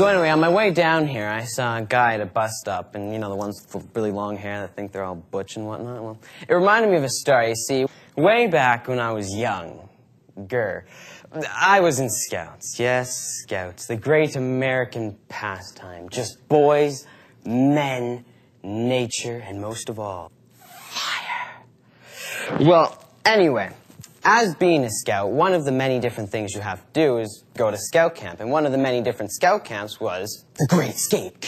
So anyway, on my way down here, I saw a guy at a bus stop, and you know, the ones with really long hair that think they're all butch and whatnot. Well, it reminded me of a story. You see, way back when I was younger, I was in Scouts. Yes, Scouts, the great American pastime. Just boys, men, nature, and most of all, fire. Well, anyway, as being a scout, one of the many different things you have to do is go to scout camp. And one of the many different scout camps was the Great Escape.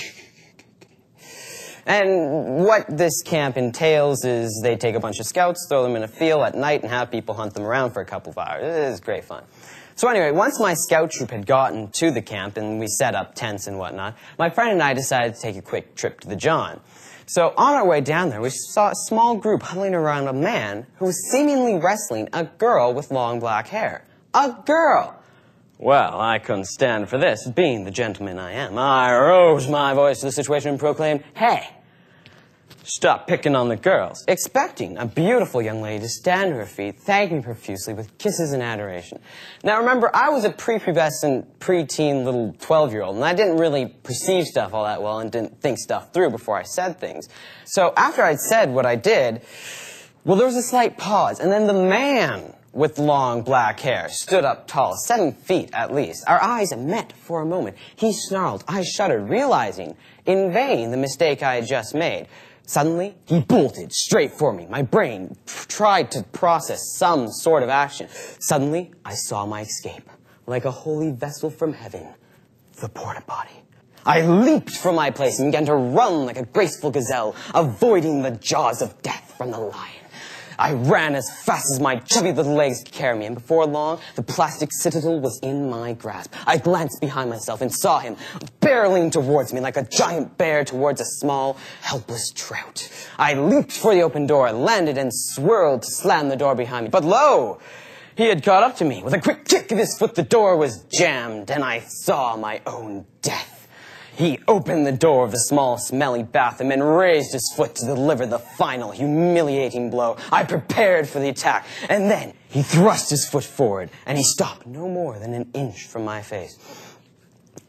And what this camp entails is they take a bunch of scouts, throw them in a field at night, and have people hunt them around for a couple of hours. It is great fun. So anyway, once my scout troop had gotten to the camp and we set up tents and whatnot, my friend and I decided to take a quick trip to the John. So on our way down there, we saw a small group huddling around a man who was seemingly wrestling a girl with long black hair. A girl! Well, I couldn't stand for this. Being the gentleman I am, I rose my voice to the situation and proclaimed, "Hey, stop picking on the girls," expecting a beautiful young lady to stand to her feet, thank me profusely with kisses and adoration. Now remember, I was a prepubescent, preteen little 12-year-old, and I didn't really perceive stuff all that well and didn't think stuff through before I said things. So after I'd said what I did, well, there was a slight pause, and then the man with long black hair stood up tall, 7 feet at least. Our eyes met for a moment. He snarled, I shuddered, realizing in vain the mistake I had just made. Suddenly, he bolted straight for me. My brain tried to process some sort of action. Suddenly, I saw my escape. Like a holy vessel from heaven, the porta-potty. I leaped from my place and began to run like a graceful gazelle, avoiding the jaws of death from the lion. I ran as fast as my chubby little legs could carry me, and before long, the plastic citadel was in my grasp. I glanced behind myself and saw him barreling towards me like a giant bear towards a small, helpless trout. I leaped for the open door, landed, and swirled to slam the door behind me. But lo! He had caught up to me. With a quick kick of his foot, the door was jammed, and I saw my own death. He opened the door of the small, smelly bathroom and raised his foot to deliver the final, humiliating blow. I prepared for the attack, and then he thrust his foot forward, and he stopped no more than an inch from my face.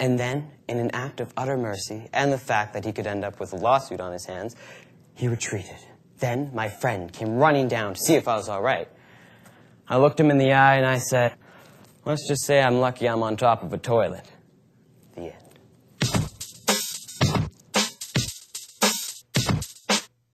And then, in an act of utter mercy, and the fact that he could end up with a lawsuit on his hands, he retreated. Then my friend came running down to see if I was all right. I looked him in the eye, and I said, let's just say I'm lucky I'm on top of a toilet. The end.